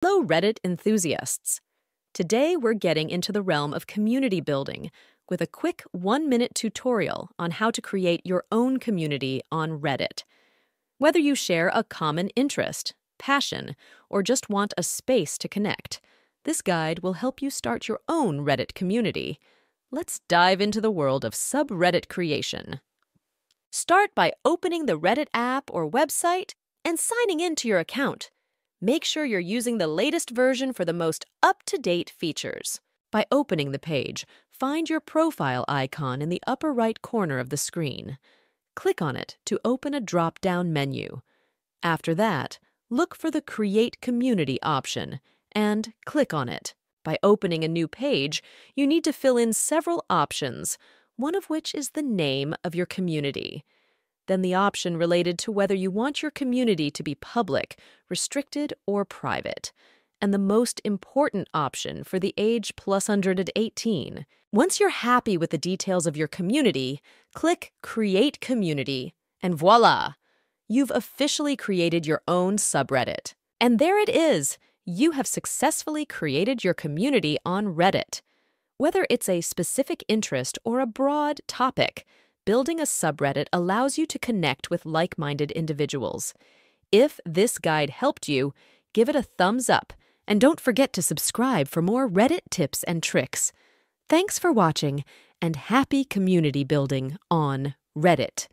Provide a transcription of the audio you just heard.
Hello, Reddit enthusiasts. Today we're getting into the realm of community building with a quick 1-minute tutorial on how to create your own community on Reddit. Whether you share a common interest, passion, or just want a space to connect, this guide will help you start your own Reddit community. Let's dive into the world of subreddit creation. Start by opening the Reddit app or website and signing in to your account. Make sure you're using the latest version for the most up-to-date features. By opening the page, find your profile icon in the upper right corner of the screen. Click on it to open a drop-down menu. After that, look for the Create Community option and click on it. By opening a new page, you need to fill in several options, one of which is the name of your community. Then the option related to whether you want your community to be public, restricted, or private, and the most important option for the age +118. Once you're happy with the details of your community, click Create Community, and voila! You've officially created your own subreddit. And there it is! You have successfully created your community on Reddit. Whether it's a specific interest or a broad topic, building a subreddit allows you to connect with like-minded individuals. If this guide helped you, give it a thumbs up, and don't forget to subscribe for more Reddit tips and tricks. Thanks for watching, and happy community building on Reddit.